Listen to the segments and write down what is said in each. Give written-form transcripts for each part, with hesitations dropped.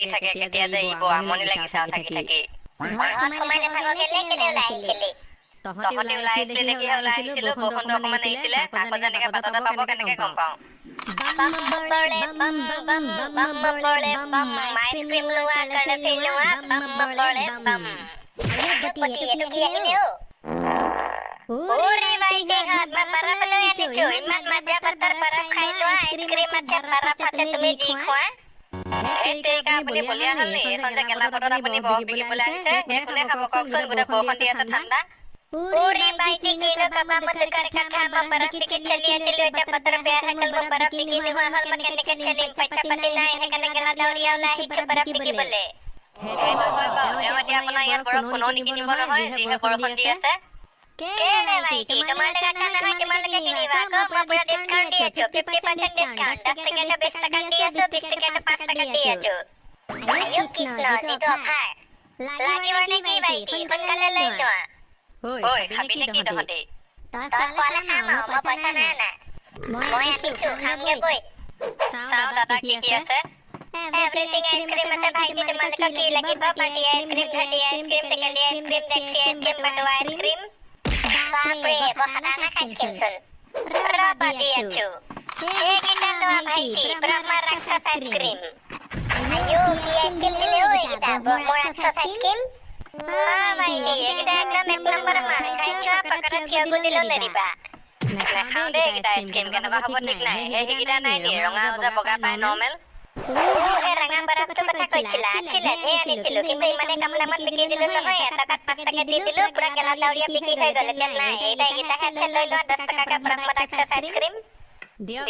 থাকে কেতিয়া যে ইব আমনি লাগিছে আৰু থাকি থাকি সময় নাথাকো কেলে কেলে ওলাই আহিছিলি তহঁতি ওলাই আহিছিলি দেখি ওলাই আহিছিলো বৰষুণ অকমান আহিছিলে আকৌ যেনেকে বাটত পাব কেনেকে গম পাওঁ আইচক্ৰীম লোৱা কলফি লোৱা গতি আহিলে ওৰে বাইটিহঁত মই বৰফ লৈ আনিছো ইমান মজা বতৰ বৰফ খাই লোৱা আইচক্ৰীম আছে বৰফ আছে তুমি যি খোৱা আপুনি বলিয়া হ'ল নি এখন যে গেলা বতৰত আপুনি বৰফ বিকিবলৈ আহিছে কোনে খাব কওকচোন গোটেই বৰষুণ দি আছে ঠাণ্ডা ওৰে বাইটি কিনো বাবা মদৰ कर खा बरफ बिकी चली आइलो এটা বতৰ বেয়া হৈ গ'ল বৰফ বিকি নোহোৱা হ'ল মই কেনেকে চলিম পইচা পাতি নাই সেইকাৰণে গেলা দাউৰিয়া ওলাই আহিছো বৰফ বিকিবলৈ এতিয়া আপোনাৰ ইয়াত বৰফ কোনেও নিকিনিব নহয় যিহে বৰষুণ দি আছে কেলে বাইটি তোমাৰ আচ্ছা নহয় তোমালোকে কিনিবা আকৌ মই পুৰা ডিসকাউন্ট দি আছো 50% ডিসকাউন্ট 10 টকা 20 টকা দি আছো 20 টকা 5 টকা দি আছো আয়ো কৃষ্ণ এইটো অফাৰ লাগিব নেকি বাইটি সোনকালে লৈ লোৱা ঐ খাবি নেকি তহঁতি তই খোৱালে খাম মই পইচা নাই না মই আনিছো খামগে বৈ চাও দাদা কি কি আছে এভৰিথিং আইসক্ৰীম আছে ভাইটি তোমালোকক কি লাগিব পাৰ্টি আইসক্ৰীম ঢালি আইসক্ৰীম টেকেলি আইসক্ৰীম ডেক্সি আইসক্ৰীম বাটুৱা আইসক্ৰীম বাপৰে বহানা খাইছিলচোন ৰবা দি আছো এইকেইটা লোৱা ভাইটি ব্ৰহ্মা ৰাক্ষস আইসক্ৰীম আয়ো কি আইসক্ৰীম দিলে ঐ এইকেইটা ব্ৰহ্মা ৰাক্ষস আইসক্ৰীম ভাইটি এইকেইটা একদম এক নম্বৰ খাইছো পকেটত থিয় দিলেও নেৰিবা নাখাওঁ দেই এইকেইটা আইচক্ৰীম কেনেকুৱা হ'ব ঠিক নাই সেইকেইটা নাই দিয়ে ৰঙা যে বগা পায় নৰ্মেল ৰঙা বৰফটো কথা কৈছিলা আছিলে আনিছিলো কিন্তু ইমানে কম দামত বিকি দিলো নহয় 1 টকা 5 টকা দি দিলো পুৰা গেলা দাউৰিয়া বিকি হৈ গ'ল এতিয়া নাই এইকেইটা খাইছে লৈ লোৱা 10 টকা ব্ৰহ্মা ৰাক্ষস আইসক্ৰীম দিয়ক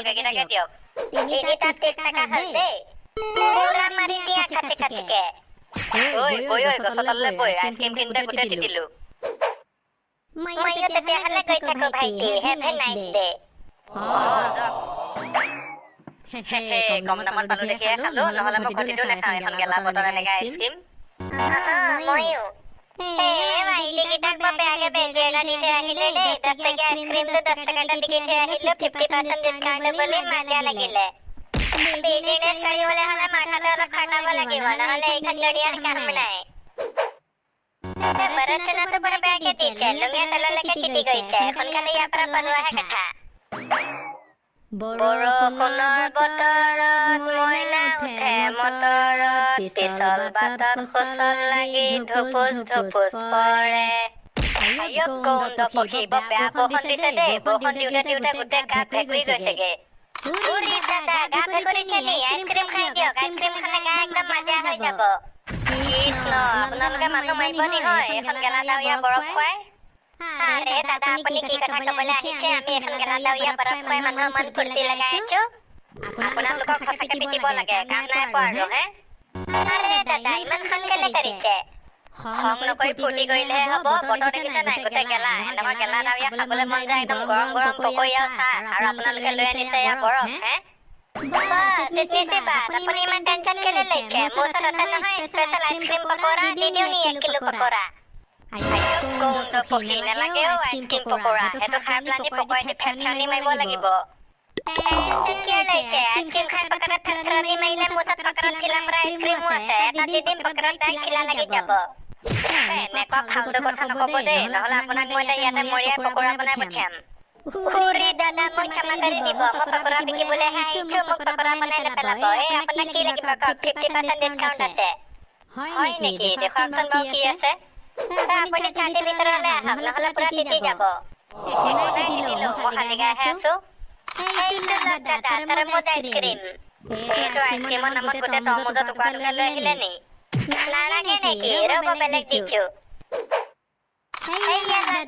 এইকেইটাকে দিয়ক তিনিটা 30 টকা হ'ল দেই পুৰা মাৰি দিয়া খাতে খাতে ঐ গছতলে বৈ আইচক্ৰীম কিনতে গোটেই তিতিলো মইও তেতিয়াহ'লে গৈ থাকো ভাইটি হেভ এ নাইস ডে কম দামত পালো দেখি খালো নহ'লে মই প্ৰতিটো নাখাওঁ এখন গেলা বতৰ এনেকে আইচক্ৰীম মইও ভাইটি কেইটাক মই বেয়াকে বেজে এটা দিছে আহিলে দেই 10 টকা আইচক্ৰীমটো 10 টকাতে বিকি থৈ আহিলো 50% ডিছকাউণ্ট বুলি মজা লাগিলে বিজনেছ কৰিবলৈ হ'লে মাথাটো অলপ খটাব লাগিব নহ'লে এইখন দৰিয়াত কাম নাই বৰষুণতো বৰ বেয়াকে দিছে লুঙে তললৈকে তিতি গৈছে সোনকালে ইয়াৰ পৰা পলোৱাহে কথা বৰষুণৰ বতৰত মইনা উঠে মটৰত পিছল বাটত ফচল লাগি ধুপুচ ধুপুচ পৰে আয়ো গৌন্দ পক্ষী বৰ বেয়া বৰষুণ দিছে দেই বৰষুণ দিওঁতে গোটেই গাত ভেকুৰি গৈছেগে উৰি দাদা গা ভেকুৰিছে নি আইচক্ৰীম খাই দিয়ক আইচক্ৰীম খালে গা একদম মজা হৈ যাব কৃষ্ণ আপোনালোকে মানুহ মাৰিব নি হয় এখন গেলা দাউৰিয়া বৰফ খুৱাই আৰে দাদা আপুনি কি কথা ক'বলৈ আহিছে আমি এখন গেলা দাউৰিয়া বৰফ খুৱাই মানুহৰ মন ফূৰ্তি লগাই আছো আপোনালোকক সঁচাকে পিটিব লাগে কাম নাই পোৱা আৰু হে আৰে দাদা ইমান খং কেলে কৰিছে খং নকৰি ফূৰ্তি কৰিলেহে হ'ব বতৰ দেখিছে নাই গোটেই গেলা এনেকুৱা গেলা দাউৰিয়া খাবলৈ মন যায় একদম গৰম গৰম পকৰি আৰু চাহ আৰু আপোনালোকে লৈ আনিছে এয়া বৰফ হে আপুনি ইমান টেনচন কেলে লৈছে মোৰ ওচৰত আছে নহয় স্পেচিয়েল আইচক্ৰীম পকৰা দি দিওঁ নি 1 কিলো পকৰা গৌন্দ পক্ষী নালাগে আইচক্ৰীম পকৰা সেইটো খাই পেলাই পকৰা দি ফেফানি মাৰিব লাগিব টেনচন কিয় লৈছে আইচক্ৰীম খাই পকৰাত ফেফানি মাৰিলে মোৰ ওচৰত পকৰাত খিলা পৰা আইচক্ৰীমো আছে এটা দি দিম পকৰাত তাই খিলা লাগি যাব এনেকুৱা ফাল্টু কথা নক'ব দেই নহ'লে আপোনাক মই ইয়াতে মৰিয়াই পকৰা বনাই পঠিয়াম উৰি দাদা মই ক্ষমা কৰি দিব মই পকৰা বিকিবলৈ আহিছো মোক পকৰা বনাই নেপেলাব আপোনাক কি লাগিব 50% ডিছকাউণ্ট আছে হয় নেকি দেখুৱাচোন বাৰু কি আছে আপুনি 30 ভিতৰলৈ আহক নহ'লে পুৰা তিতি যাব একো নাই তিতিলো মই খালি গায়ে আছো এইটো দাদা তৰমুজ আইচক্ৰীম এইটো আইচক্ৰীমৰ নামত গোটেই তৰমুজৰ টুকুৰা লৈ আহিলে নি নালাগে নেকি ৰ'ব বেলেগ দিছো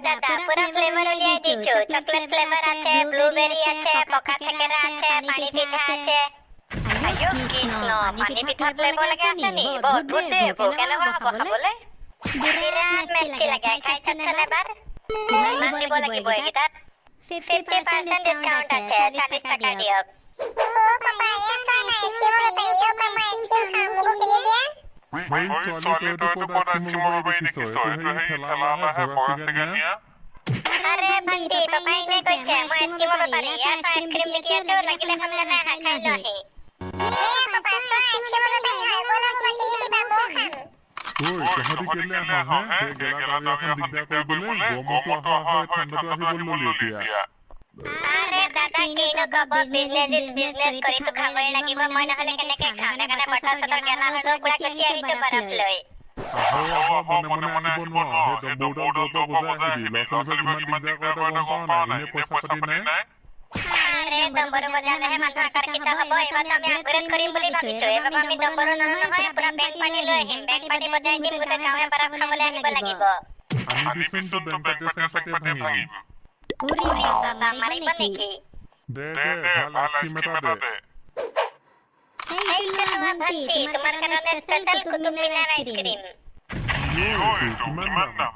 দাদা পুৰা ফ্লেভাৰ উলিয়াই দিছো চকলেট ফ্লেভাৰ আছে ব্লুবেৰী আছে পকা থেকেৰা আছে পানী পিঠা আছে আয়ো কৃষ্ণ পানী পিঠা ফ্লেভাৰ লাগে আছে নি বহুত দে কেনেকুৱা হ'ব খাবলৈ বিৰাট টেষ্টি লাগে খাই চাওকচোন এবাৰ কিমান দিব লাগিব এইকেইটাত 50% ডিছকাউণ্ট আছে 40 টকা দিয়ক পাপা এয়া চোৱা নাই কিয় papa Main soalnya itu pada semua ini kisah itu hei telah bora sigania. Are bandi papa ini kece mau es krim apa tadi ya es krim bikin itu lagi level level hai lohi. Iya papa so es krim apa tadi hai ওই তাহাঁতি কেলে আহা হে গেলা দাবি এখন দিগদাৰ কৰিবলৈ গৰমতো অহা হয় ঠাণ্ডাতো আহিব ল'লি এতিয়া আৰে দাদা কিনো কব বিজনেস কৰি তো খাবই লাগিব মই নহলে কেনেকে খাম সেইকাৰণে বতৰ চতৰ গেলা হৈ গৈ গুচি আহিছো বৰফ লৈ আহো মনে আহিব নোৱাৰো হে দৌৰৰ দৌৰ বজাই আহিবি ল'ৰা-ছোৱালীক ইমান দিগদাৰ কৰা গম পাৱ নাই এনে পইচা পাতি নাই আৰে দম্বৰু বজালেহে মাথা কাৰ্কিত হ'ব এইবাৰ আমি আপগ্ৰেড কৰিম বুলি ভাবিছো এইবাৰ আমি দম্বৰু নহয় পুৰা বেংক পাৰ্টি লৈ আহিম বেংক পাৰ্টি বজাই দিম গোটেই গাঁৱে বৰফ খাবলৈ আহিব লাগিব আনি দিছোন তো বেংক পাৰ্টি ভাঙিম পুৰি দাদা মাৰিব নেকি দে ভাল স্কিম এটা দে হেই চিলনা ভন্টি তোমাৰ কাৰণে স্পেশাল কুতুব মিনাৰ আইসক্ৰীম কিমান দাম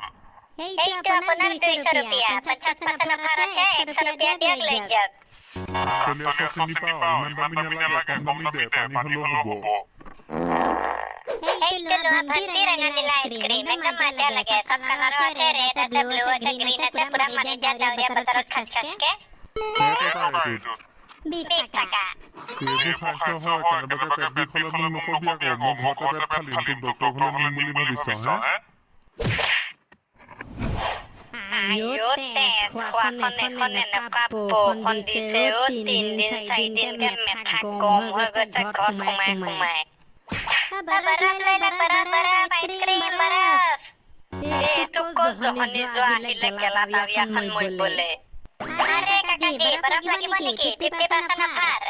এইটো আপোনাৰ 200 रुपया 50% অফার আছে 100 रुपया দিয়ে লৈ যাওক চলি আছে চিনি পাও ইমান দামী নালাগে কম দামী দে পানী হলেও হ'ব এইটো লোৱা ভন্টি ৰঙীলা আইসক্ৰীম একদম মজা লাগে সব কালাৰ আছে ৰেড আছে ব্লু আছে গ্ৰীন আছে পুৰা মাৰি দিয়া ডাউৰিয়া বতৰত খাচকে 20 টাকা এইবোৰ খাইছ হয় কেনেবাকে পেট বিষ হ'লে মোক নকবি আকৌ মই ঘৰতে পেট ফালিম তোক ডক্টৰ ঘৰলৈ নিম বুলি ভাবিছ হে Ayote, খনে কাপোৰখন দিছে অ 3 দিন 4 দিনকে মেথা গম হৈ গৈছে ঘৰত সোমাই বৰফ আইসক্ৰীম বৰফ এইটো জহনি যোৱা আহিলে গেলা দাৱিয়াখন মৰিবলে আৰে কাকাজি বৰফ লাগিব নেকি 50% অফাৰ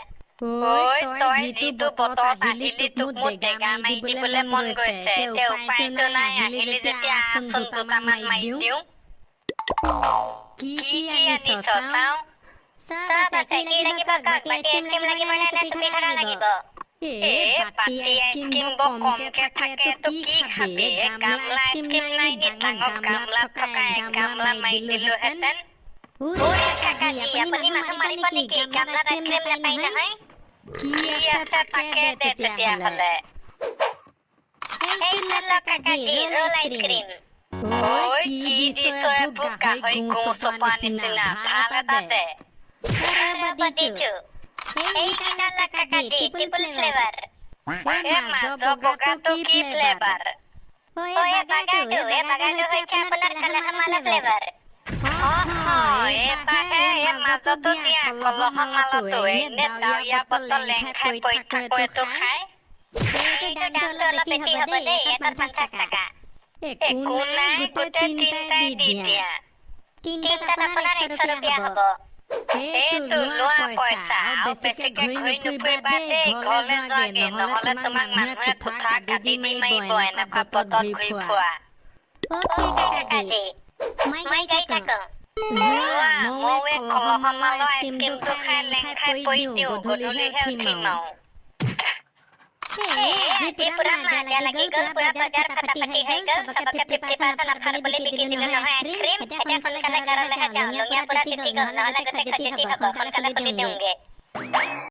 ঐ তই যিটো বতৰত আহিলি তোক মোৰ দেগা মাৰি দিবলৈ মন গৈছে তে উপায়টো নাই আহিলি যেতিয়া আচোন দুটামান মাৰি দিওঁ কি আনিছ চাওঁ সব আছে কি লাগিব বাটি আইসক্ৰীম লাগিব নে চুপি থকা লাগিব বাটি আইসক্ৰীম কমকে থাকে তো কি খাবি গামলা আইসক্ৰীম নাই ডাঙৰ গামলা থকা গামলা মাৰি দিলোহেঁতেন ওৰে কাকাজি আপুনি মাথা মাৰিব নেকি গামলা আইসক্ৰীম নাপাই নহয় কি আছে তাকে দে তেতিয়াহ'লে এইটো কাকাজি ৰোল আইসক্ৰীম ঐ কি দিছ এইবোৰ গাহৰি গোচপা নিচিনা ভাল এটা দে বৰফ দিছো এইটো কাকাজি ট্ৰিপল ফ্লেভাৰ মাজৰ বগাটো কি ফ্লেভাৰ ওই বাগাটো হৈছে আপোনাৰ কালাহামালা ফ্লেভাৰ এটাহে মাজতো দিয়া কলহমালাটো এনে দাৱিয়া বটল লেংখাই পৰি থাকোঁটো খাই এইটো দামটো অলপ বেছি হ'ব দেই এটা 50 টাকা একো নাই গোটেই তিনিটাই দি দিয়া তিনিটাত আপোনাৰ 100 रुपया হ'ব সেইটো লোৱা পইচা আৰু বেছিকে ঘূৰি নুফুৰিবা দেই ঘৰলৈ যোৱাগে নহ'লে তোমাক মানুহে কুঠা কাটি মাৰিব এনেকুৱা পথত ঘূৰি ফুৰা ওকে কাকাজি মই গৈ থাকোঁ যোৱা মই কলহমালা আইচক্ৰীমটো খাই লেংখাই পৰি দিওঁ গধূলিহে উঠিম এই পুৰা মজা লাগি গ'ল পুৰা বজাৰ ফটাফটি হৈ গ'ল সবকে 50% অফাৰ বুলি বিক্ৰী দিলো নহয় আইসক্ৰীম এতিয়া সোনকালে ঘৰলৈ যাওঁ লুঙিয়া পুৰা তিতি গ'ল নহ'লে খজুতি হ'ব সোনকালে খুলি দিওঁগে